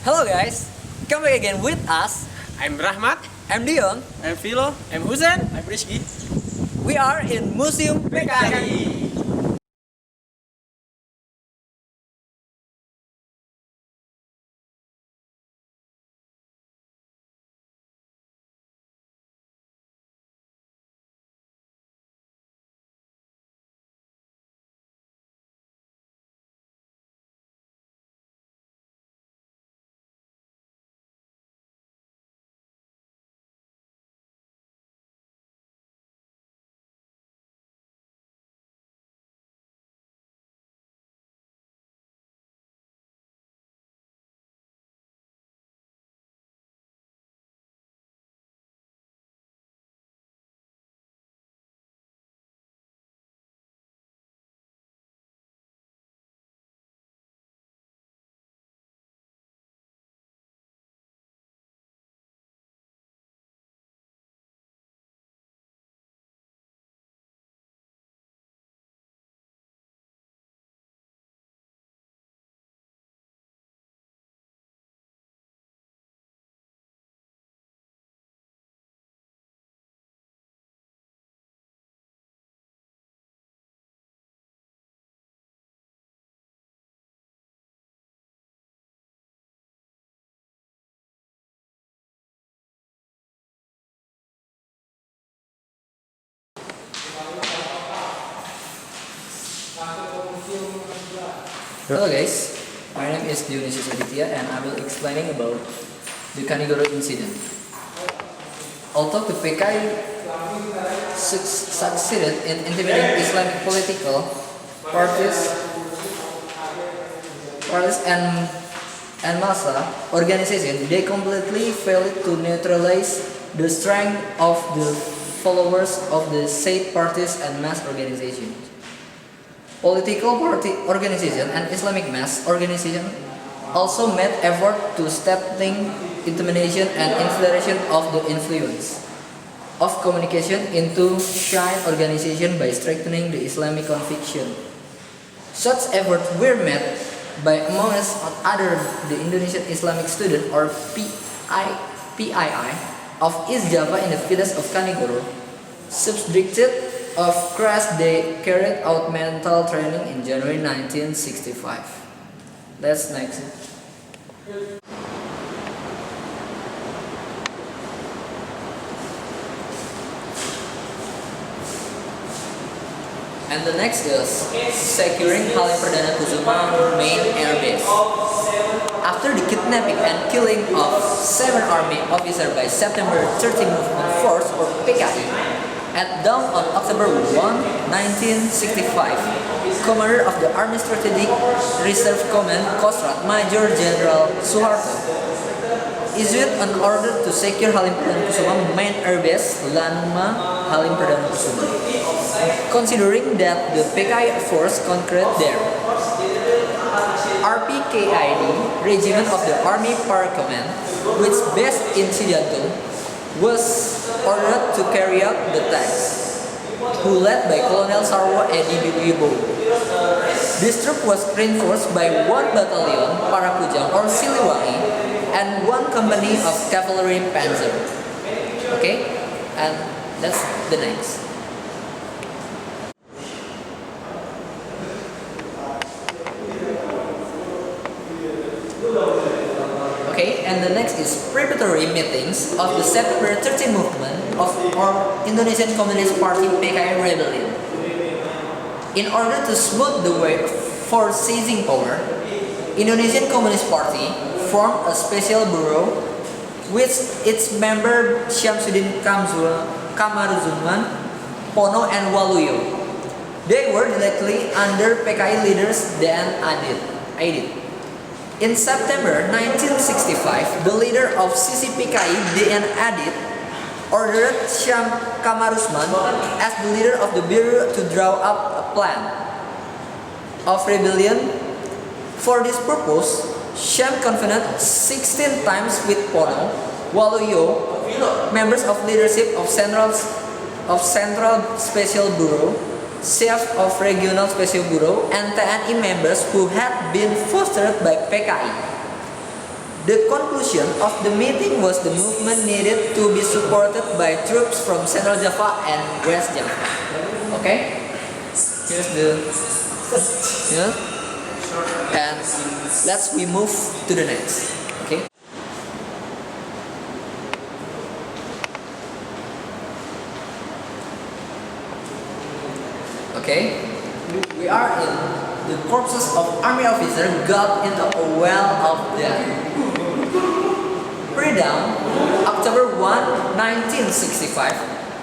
Hello guys, come back again with us. I'm Rahmat. I'm Dion. I'm Philo. I'm Huzen. I'm Rizky. We are in Museum PKI. Hello guys, my name is Sejati and I will explaining about the Kanigoro incident. Although the PKI succeeded in intimidating Islamic political parties and massa organization, they completely failed to neutralize the strength of the followers of the said parties and mass organizations. Political party organization and Islamic mass organization also made effort to stifling intimidation and infiltration of the influence of communication into Shine organization by strengthening the Islamic conviction. Such efforts were made by among us other the Indonesian Islamic Student or PII of East Java in the village of Kanigoro, subjected of crash they carried out mental training in January 1965. That's next. And the next is securing Halim Perdana Kusuma main airbase. After the kidnapping and killing of 7 army officers by September 13 Movement Force or PKI, at dawn on October 1, 1965, Commander of the Army Strategic Reserve Command, Kostrat Major General Suharto, issued an order to secure Halim Perdana Kusuma main airbase Lanma Halim Perdana Kusuma, considering that the PKI force conquered there. RPKID Regiment of the Army Para Command, which based in Sidato, was ordered to carry out the attacks, who led by Colonel Sarwo Edi Bibibo. This troop was reinforced by 1 battalion Parakujang or Siliwangi and 1 company of cavalry panzer. Okay, and that's the next. Okay, and the next is preparatory meetings of the September 13 movement of our Indonesian Communist Party PKI rebellion. In order to smooth the way for seizing power, Indonesian Communist Party formed a special bureau with its member Syamsuddin Kamaruzuman, Pono and Waluyo. They were directly under PKI leaders Dan Adit. In September 1965, the leader of CCPKI, D.N. Adit, ordered Syam Kamaruzman as the leader of the bureau to draw up a plan of rebellion. For this purpose, Syam convened 16 times with Pono, Waluyo, members of leadership of Central Special Bureau, Chief of Regional Special Bureau, and TNI members who had been fostered by PKI. The conclusion of the meeting was the movement needed to be supported by troops from Central Java and West Java. Okay? Here's the and we move to the next. Okay? Okay? We are in the corpses of army officers got into a well of death. Pre-dawn, October 1, 1965,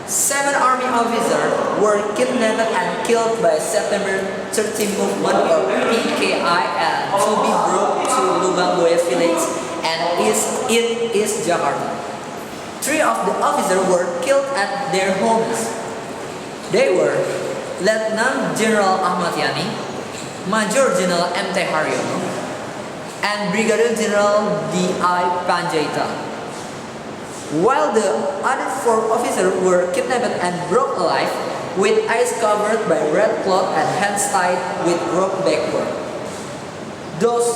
7 army officers were kidnapped and killed by September 30 movement or PKI and to be brought to Lubang Buaya village and East Jakarta. 3 of the officers were killed at their homes. They were Lieutenant General Ahmad Yani, Major General M.T. Haryono, and Brigadier General D.I. Panjaitan. While the other 4 officers were kidnapped and brought alive with eyes covered by red cloth and hands tied with rope backward. Those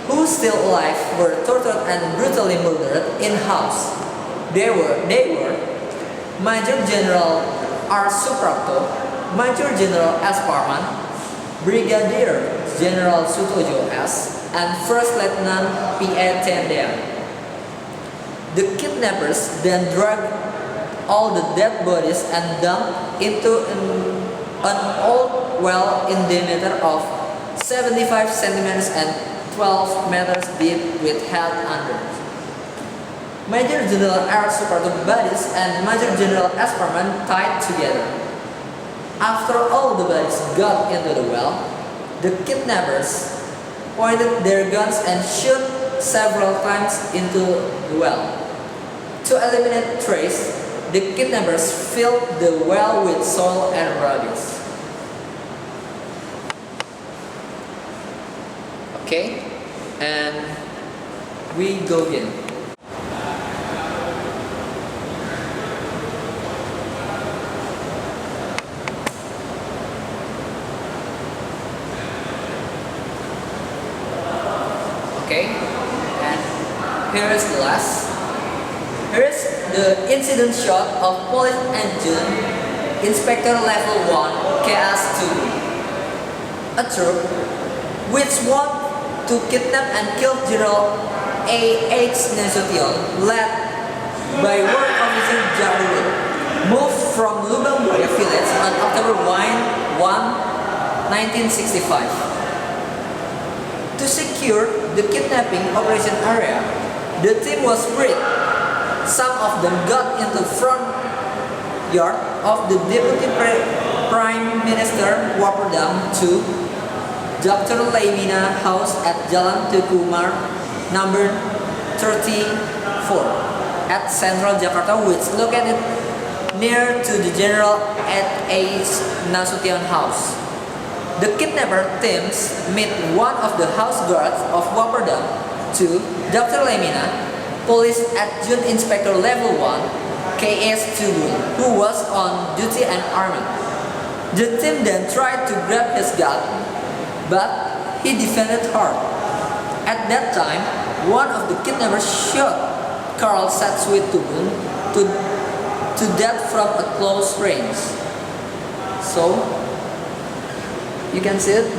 who still alive were tortured and brutally murdered in-house. They were Major General R. Suprapto, Major General S. Parman, Brigadier General Sutojo S., and First Lieutenant P.A. Tendean. The kidnappers then dragged all the dead bodies and dumped into an old well in diameter of 75 centimeters and 12 meters deep with head under. Major General R. Suprapto's bodies and Major General S. Parman tied together. After all the bodies got into the well, the kidnappers pointed their guns and shot several times into the well. To eliminate trace, the kidnappers filled the well with soil and rubbish. Okay, and we go again. Okay, and here is the last. Here is the incident shot of Police Engine Inspector Level 1 KS2. A troop which wanted to kidnap and kill General A.H. Nasution, led by World Officer Gaul, moved from Lubang Buaya village on October 1, 1965. To secure the kidnapping operation area, the team was split. Some of them got into the front yard of the Deputy Prime Minister Waperdam to Dr. Laimina House at Jalan Tukumar number 34 at Central Jakarta, which located near to the General A.H. Nasution House. The kidnapper teams meet one of the house guards of Waperdam to Dr. Lemina, Police Adjutant Inspector Level 1, K.S. Tubul, who was on duty and armed. The team then tried to grab his gun, but he defended hard. At that time, one of the kidnappers shot Karl Satswit Tubul to death from a close range. So, you can see it.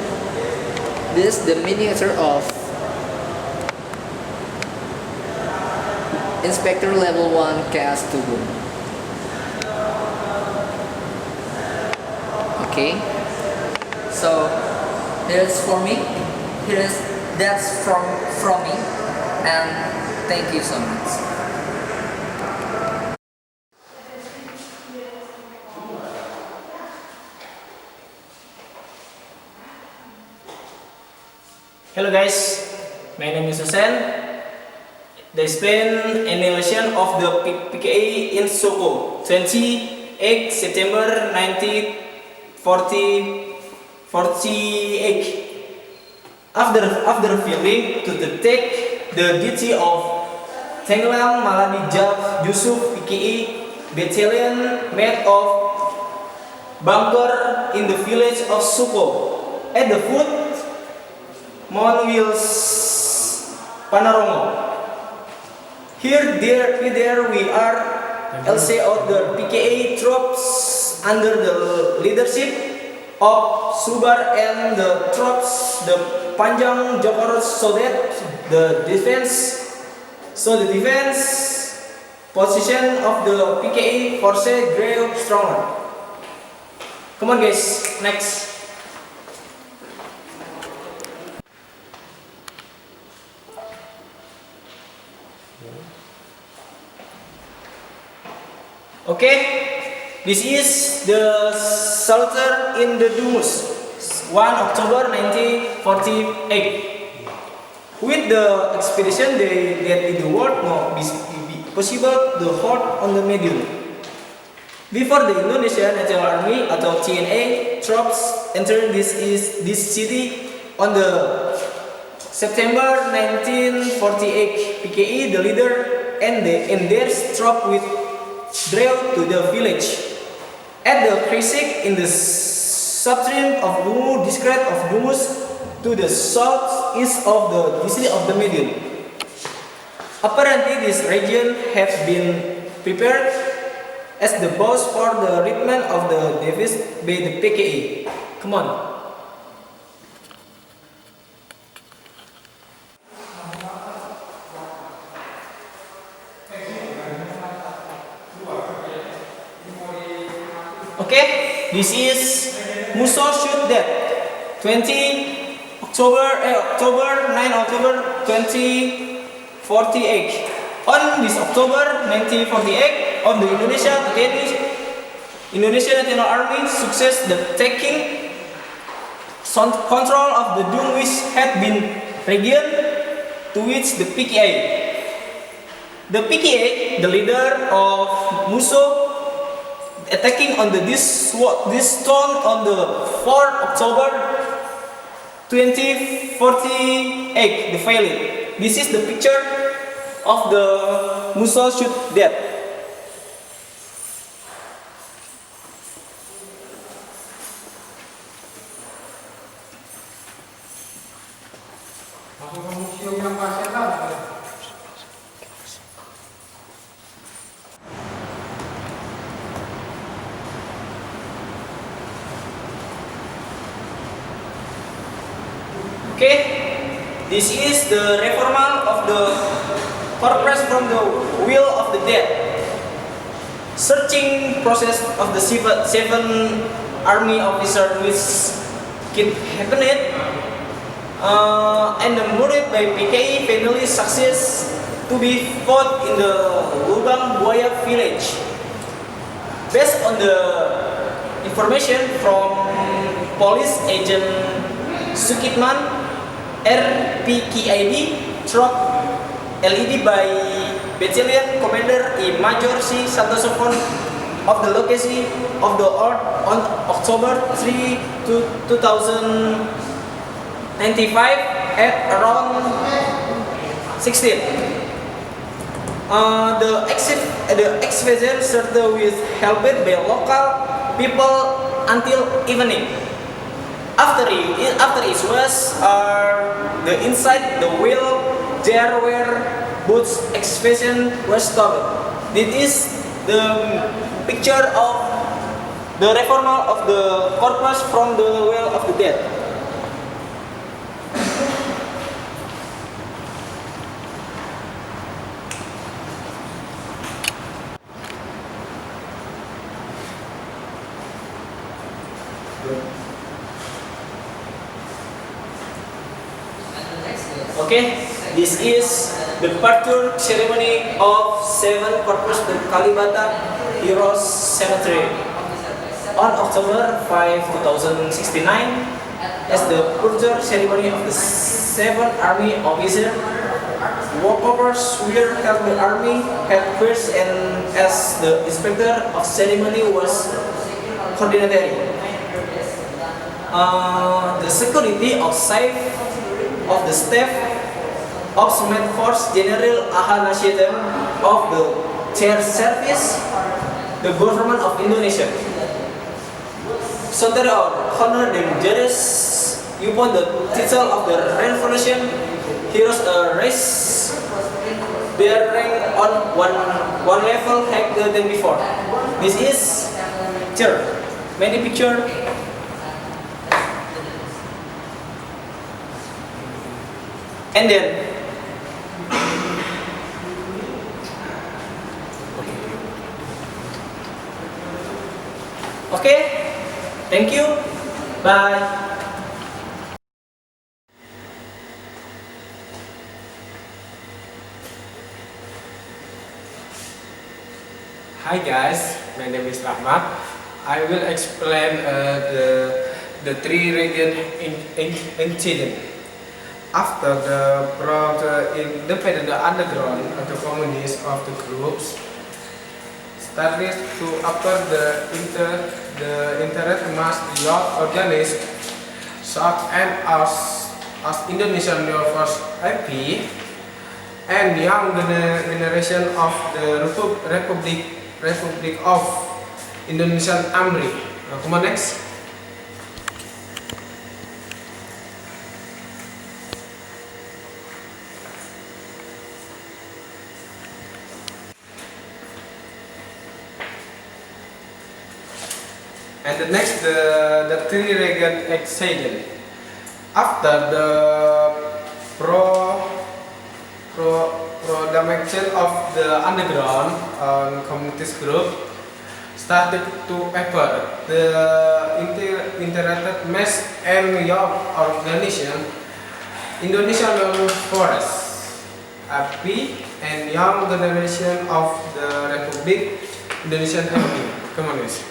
This is the miniature of Inspector Level 1 Cast Tubun. Okay. So here's for me. That's from me. And thank you so much. Hello guys, my name is Hussein. There's been an election of the PKI in Soko, 28 September 1948. After failing to take the duty of Tenglang Maladi Jav Yusuf PKI battalion made of bunker in the village of Soko at the foot Mount Wheels Panarongo. There we are LC of the PKA troops under the leadership of Subar and the troops the Panjang Jokor so that the defense position of the PKA forces grew stronger. Come on guys, next. Okay, this is the shelter in the Dumus, 1 October 1948. With the expedition that in the world not be possible to hold on the medium. Before the Indonesian National Army atau TNA troops entered this city on the September 1948, PKI, the leader, and their troop drove to the village. At the creek in the substream of Gunung, district of Dumus, to the southeast of the district of the Median. Apparently, this region has been prepared as the base for the treatment of the defeat by the PKI. Come on. Okay, this is Muso shoot that 9 October 2048. On this October 1948, on the Indonesian National Army success the taking control of the Dung which had been region to which the PKI. The PKA, the leader of Muso, attacking on this stone on the 4th October 2048, the failed. This is the picture of the Muso shoot death. Masuk ke museum yang pasien lah. Okay, this is the reformal of the corpse from the will of the dead. Searching process of the seven army officers which happened and the murdered by PKI finally success to be fought in the Lubang Buaya village. Based on the information from police agent Sukitman, RPKID truck LED by Battalion Commander I Major C. Santoso of the location of the earth on October 3, 2095 at around 16. The excavation started with help by local people until evening. After it was the inside the wheel there where both excavation was stopped. This is the picture of the reformal of the corpus from the well of the dead. Okay, this is the departure ceremony of 7 Corpus the Kalibata Heroes Cemetery on October 5, 2069 as the departure ceremony of the 7 Army officers. Walkovers were held the Army headquarters and as the inspector of ceremony was coordinated. The security of safe of the staff of Sumet Force General Aha Nashidan of the Chair Service, the Government of Indonesia. Saudara Honor dan Juris upon the title of the Revolution heroes a race their rank on one level higher than before. This is picture. Many picture. And then okay, thank you, bye. Hi guys, my name is Rahmat. I will explain the three region incident. After the independent underground of the communists of the groups started to after the internet mass youth organized such as Indonesian First IP and young generation of the Republic of Indonesian Amri. Come on next. And the next, the three region accident. After the production of the underground communities group started to appear, the internet mass and young organization Indonesian Forest API and young generation of the Republic Indonesian Army Communist.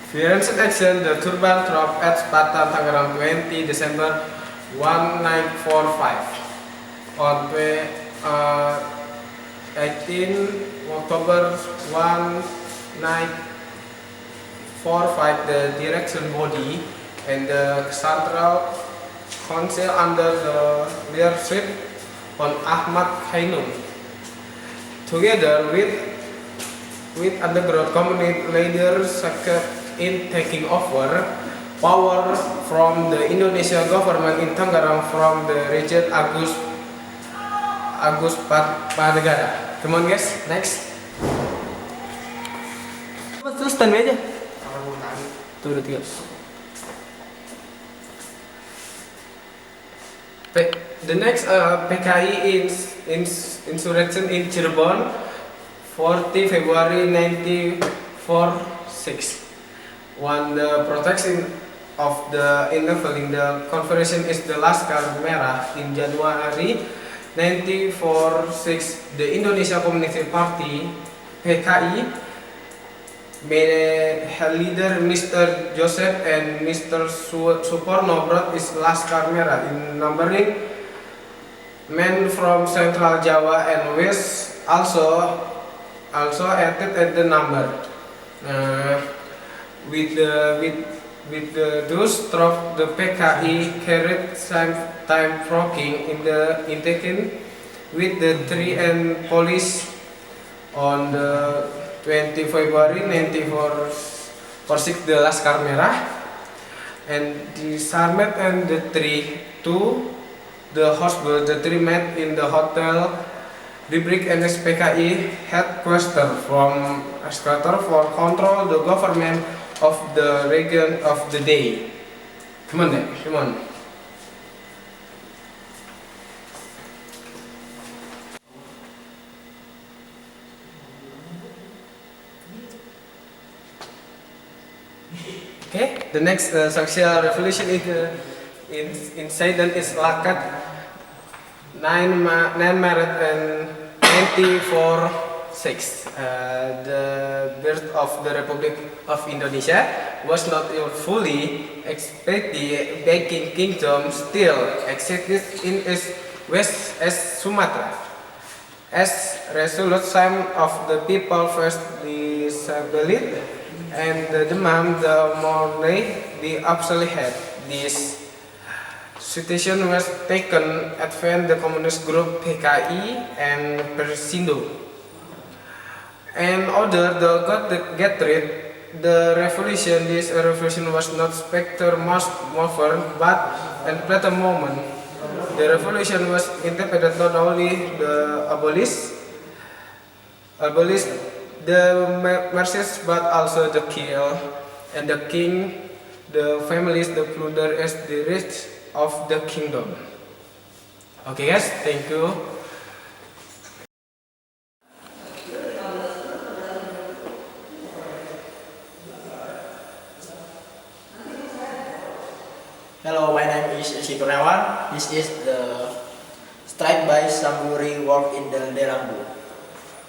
Violence action, the Turban Trop at Spartan Tangerang 20 December 1945. On 18 October 1945, the direction body and the Central Council under the leadership on Ahmad Ainun, together with underground community leaders succeeded in taking over power from the Indonesian government in Tangerang from the region Agus Padegara. Come on guys, next. Terus stand aja. Tuh udah 3. The next PKI insurrection in Cirebon, 40 February 1946. When the protection of the enabling the conference is the Laskar Merah in January 1946, the Indonesia Communist Party (PKI) made leader Mr. Joseph and Mr. Suporno brought his Laskar Merah in numbering men from Central Java and West also added at the number. With those troops, the PKI carried some time working in taking with the three and police on the 20 February 1946 the Laskar Merah and disarmed and the three to the hospital. The three met in the hotel Dibrik and PKI headquarters for control the government of the region of the day. Come on, come on. Okay, the next social revolution is incident is Lakat 9 Maret and 1946. The birth of the Republic of Indonesia was not fully expected. The Viking Kingdom still existed in its west as Sumatra. As resolute some of the people first disbelieved and the demand the more they absolutely had. This situation was taken advance the communist group PKI and Persindo and order the get rid the revolution. This revolution was not specter mass mover but an plateau moment. The revolution was interpreted not only the abolish the mercies but also the kill and the king, the families, the plunder as the rich of the kingdom. Okay guys, thank you. Hello, my name is Kurniawan. This is the strike by Samburi work in the Delambu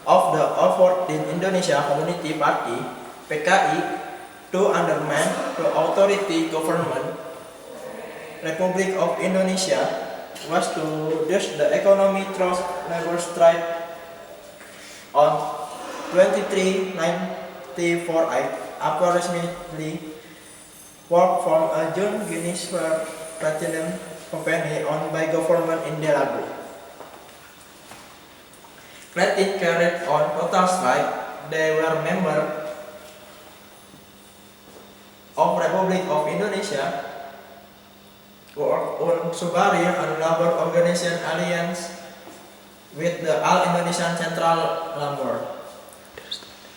of the effort in Indonesia Community Party (PKI) to undermine the authority government Republic of Indonesia was to reduce the economy through labor strike on 23/94/8 approximately work from a June Guinness World Platinum company owned by government in Delambu. Credit carried on total strike. They were member of Republic of Indonesia on Subari and labor organization alliance with the All Indonesian Central Labor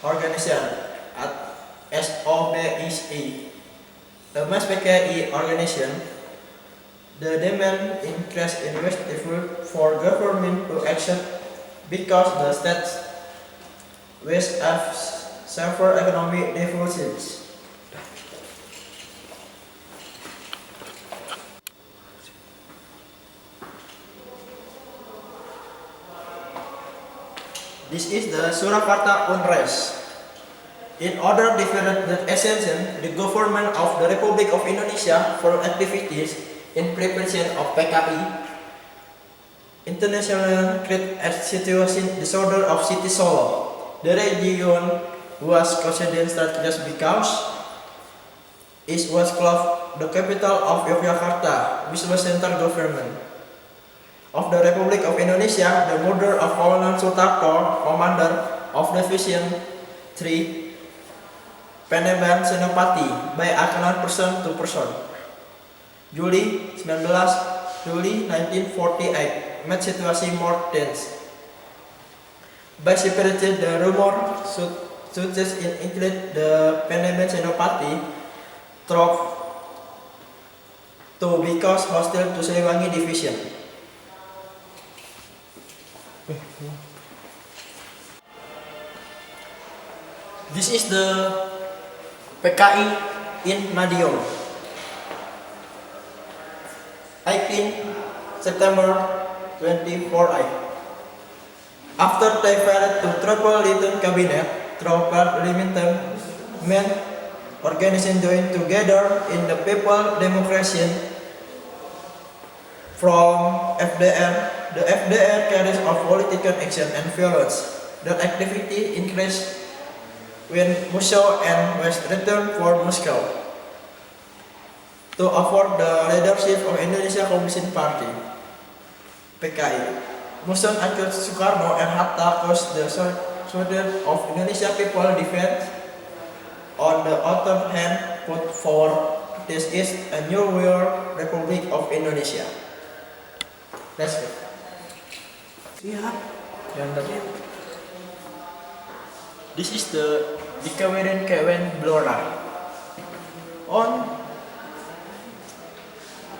Organization at SOBIC. The mass PKI organization, the demand increased in West effort for government to action because the states West have suffered economic deficits. This is the Surakarta unrest. In order to defeat the ascension, the government of the Republic of Indonesia for activities in prevention of PKI, international create a situation disorder of city Solo. The region was considered strategic because it was close the capital of Yogyakarta, which was central government of the Republic of Indonesia. The murder of Colonel Sutarto, commander of Division 3 Peneban Senopati by unknown person to person. Juli 1948 made situation more tense. By separating the rumor success in include the Peneban Senopati troop to because hostile to Siliwangi division. This is the PKI in Madiun. 18 September 24. After they failed to Tripolitan cabinet, Tripolitan men organization joined together in the People Democracy from FDR. The FDR carries of political action and violence. That activity increased when Musso and West returned for Moscow to afford the leadership of Indonesia Communist Party (PKI). Musso accused Sukarno and Hatta caused the soldiers of Indonesia People Defense. On the other hand, put forward this is a new world Republic of Indonesia. Let's go. Siap. Yang tadi. This is the Dikawirin Kewen Blora. On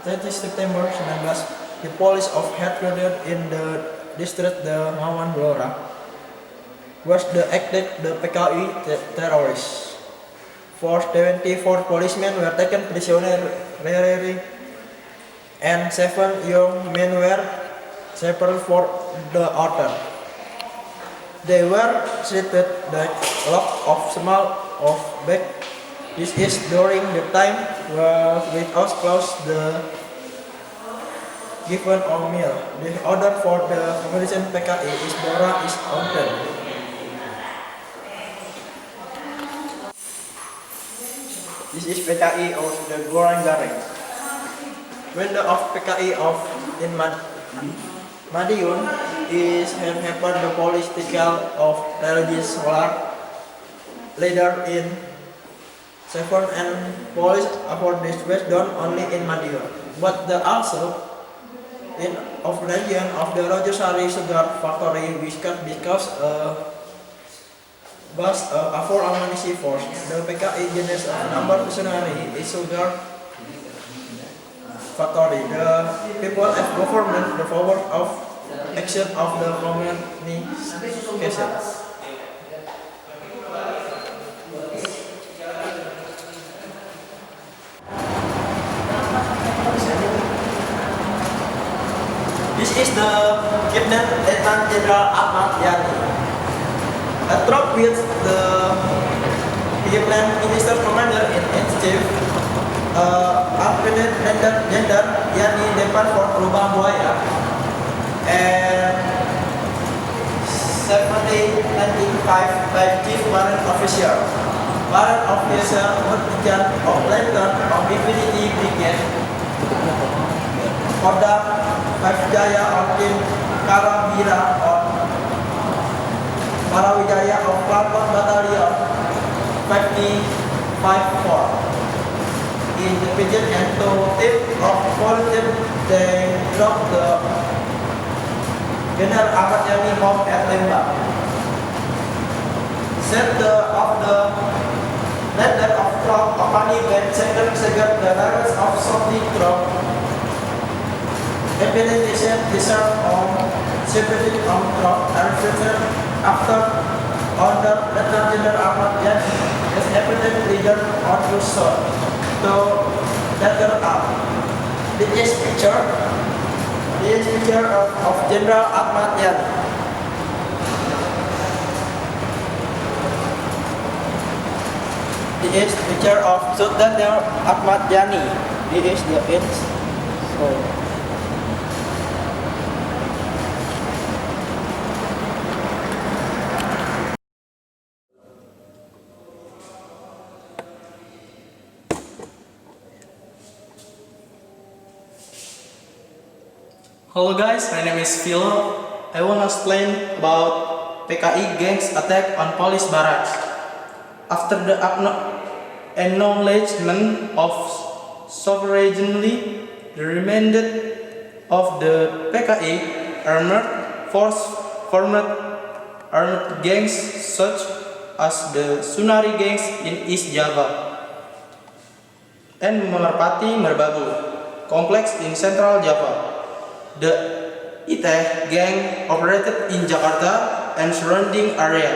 30 September 19, the police of headquarters in the district the Mawan Blora was the active the PKI terrorists. 74 policemen were taken prisoner and 7 young men were separated for the order. They were treated like lot of small of back. This is during the time with us close the given on meal. The order for the Communist PKI is Bora is open. This is PKI of the Gorang Garing. Window of PKI of in Madiun is happened the political of religious leader in seven and police about this based on only in Madura, but the also in of region of the Rojosari sugar factory because bus for ammunition force. The PKI jenis number visionary is sugar factory. The people of government the power of action of the communication. This is the Captain Lieutenant General Ahmad Yani. A troop with the Prime Minister Commander in Chief Adventurous General Yani Depan for Lubang Buaya and 1995 by Chief Warrant Officer. Warrant Officer Merchant of Lantern of Infinity Brigade Kodam 5 Jaya of Tim Karabira of Parawijaya of Pelabuhan Batalion 554 in the region and to tip of volunteer they dropped the General Ahmad Yani home at Lembang. Set of the letter of truck company when second the rest of something truck implementation deserve on separating on truck and future after order Lieutenant General Ahmad Yani is evident leader on to shore to letter up. This picture of General Ahmad Yani. This is picture of Sultan Ahmad Yani. This is the end. So. Hello guys, my name is Philo. I want to explain about PKI gangs attack on police barracks. After the acknowledgement of sovereignty, the remainder of the PKI armored force formed armed gangs such as the Sunari gangs in East Java and Merpati Merbabu complex in Central Java. The Iteh gang operated in Jakarta and surrounding area.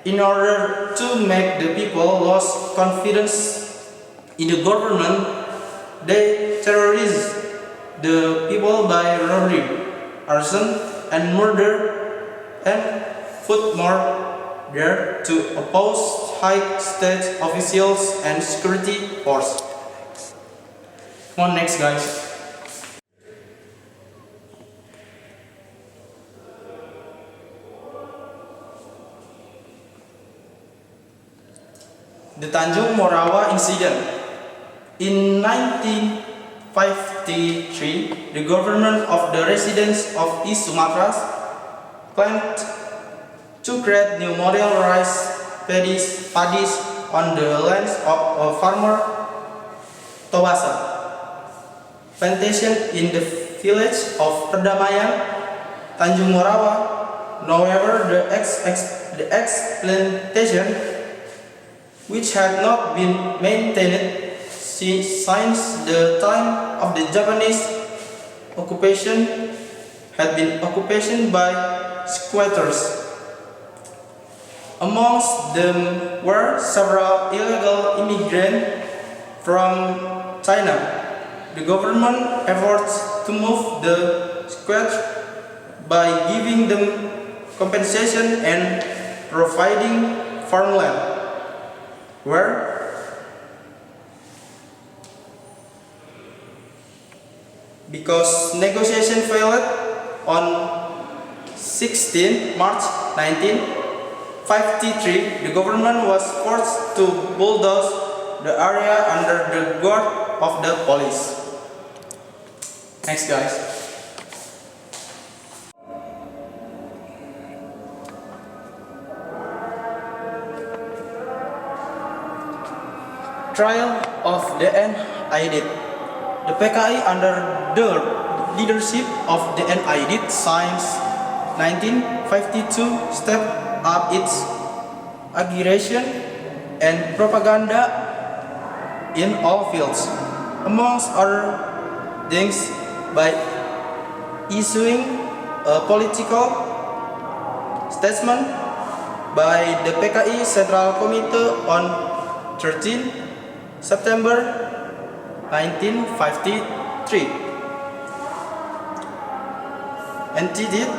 In order to make the people lose confidence in the government, they terrorized the people by robbery, arson, and murder, and furthermore there to oppose high state officials and security force. Come on, next guys. The Tanjung Morawa incident. In 1953, the government of the residents of East Sumatra planned to create new model rice paddies on the lands of farmer Tobasa plantation in the village of Perdamaian, Tanjung Morawa. However, the plantation, which had not been maintained since the time of the Japanese occupation, had been occupied by squatters. Amongst them were several illegal immigrants from China. The government efforts to move the squatters by giving them compensation and providing farmland. Because negotiation failed on 16 March 1953, the government was forced to bulldoze the area under the guard of the police. Next guys. trial of DN Aidit. The PKI under the leadership of DN Aidit since 1952 stepped up its aggression and propaganda in all fields, amongst other things by issuing a political statement by the PKI Central Committee on 13 September 1953, entitled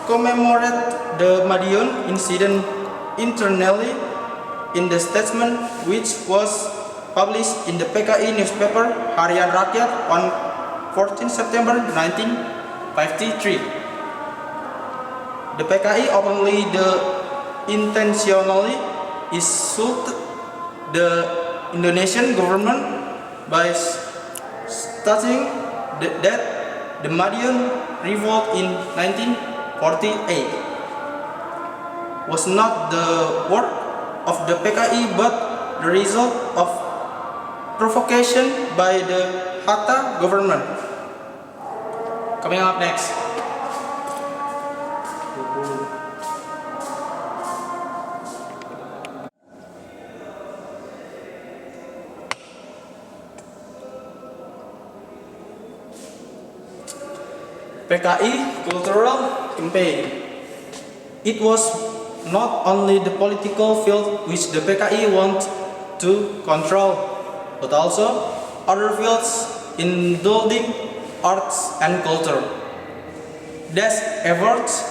commemorate the Madiun incident internally in the statement which was published in the PKI newspaper Harian Rakyat on 14 September 1953. The PKI openly intentionally insulted the Indonesian government by stating that the Madiun revolt in 1948 was not the work of the PKI but the result of provocation by the Hatta government. Coming up next. PKI Cultural Campaign. It was not only the political field which the PKI wanted to control, but also other fields including arts and culture. These efforts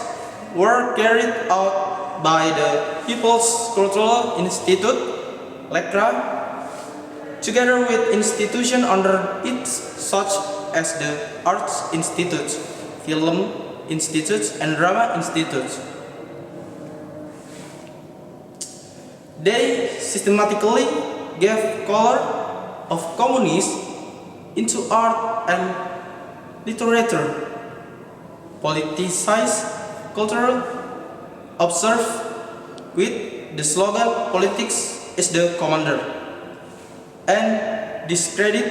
were carried out by the People's Cultural Institute, (LECRA), together with institutions under it such as the Arts Institute, Film Institute, and Drama Institute. They systematically gave color of communism into art and literature, politicized culture, observed with the slogan "Politics is the commander," and discredit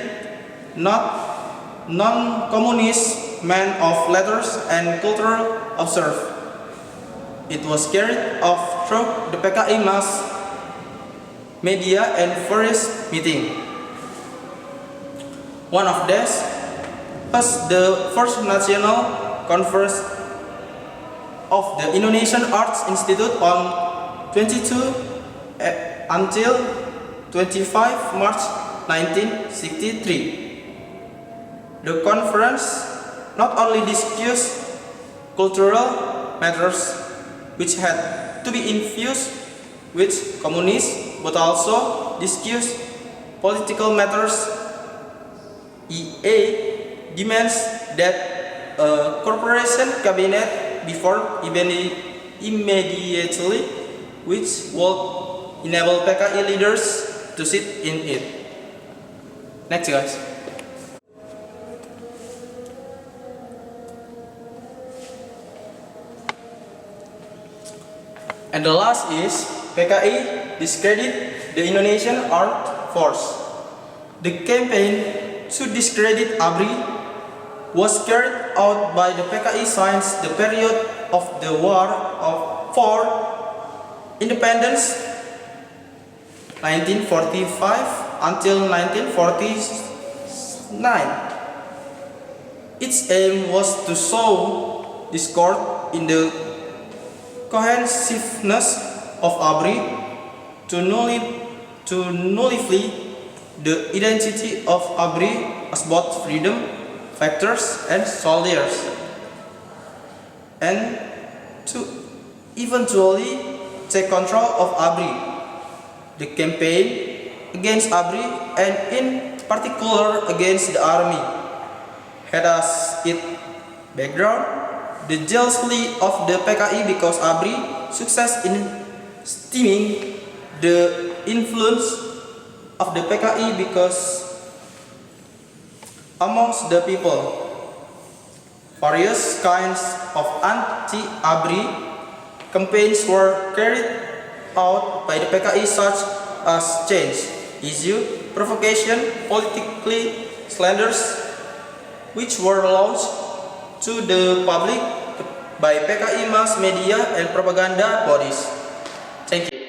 non-communist men of letters and cultural observe. It was carried out through the PKI mass media and various meetings. One of these was the first national conference of the Indonesian Arts Institute on 22 until 25 March 1963. The conference not only discussed cultural matters which had to be infused with communism, but also discussed political matters. EA demands that a corporation cabinet before immediately, which would enable PKI leaders to sit in it. Next, guys. And the last is PKI discredit the Indonesian art force. The campaign to discredit ABRI was carried out by the PKI since the period of the war for independence 1945 until 1949. Its aim was to sow discord in the cohesiveness of ABRI, to nullify the identity of ABRI as both freedom fighters and soldiers, and to eventually take control of ABRI. The campaign against ABRI, and in particular against the army, had as its background the jealousy of the PKI because ABRI success in stemming the influence of the PKI because amongst the people. Various kinds of anti-ABRI campaigns were carried out by the PKI such as change, issue, provocation, politically slanders, which were launched to the public by PKI mass media and propaganda bodies. Thank you.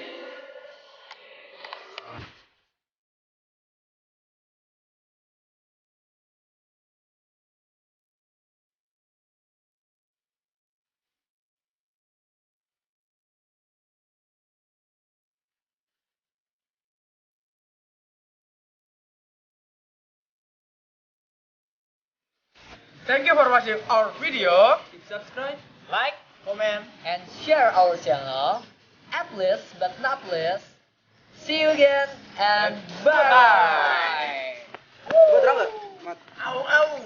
Thank you for watching our video. Subscribe, like, comment. And share our channel. At least but not least. See you again and bye. Bye. Terang nggak? Au au.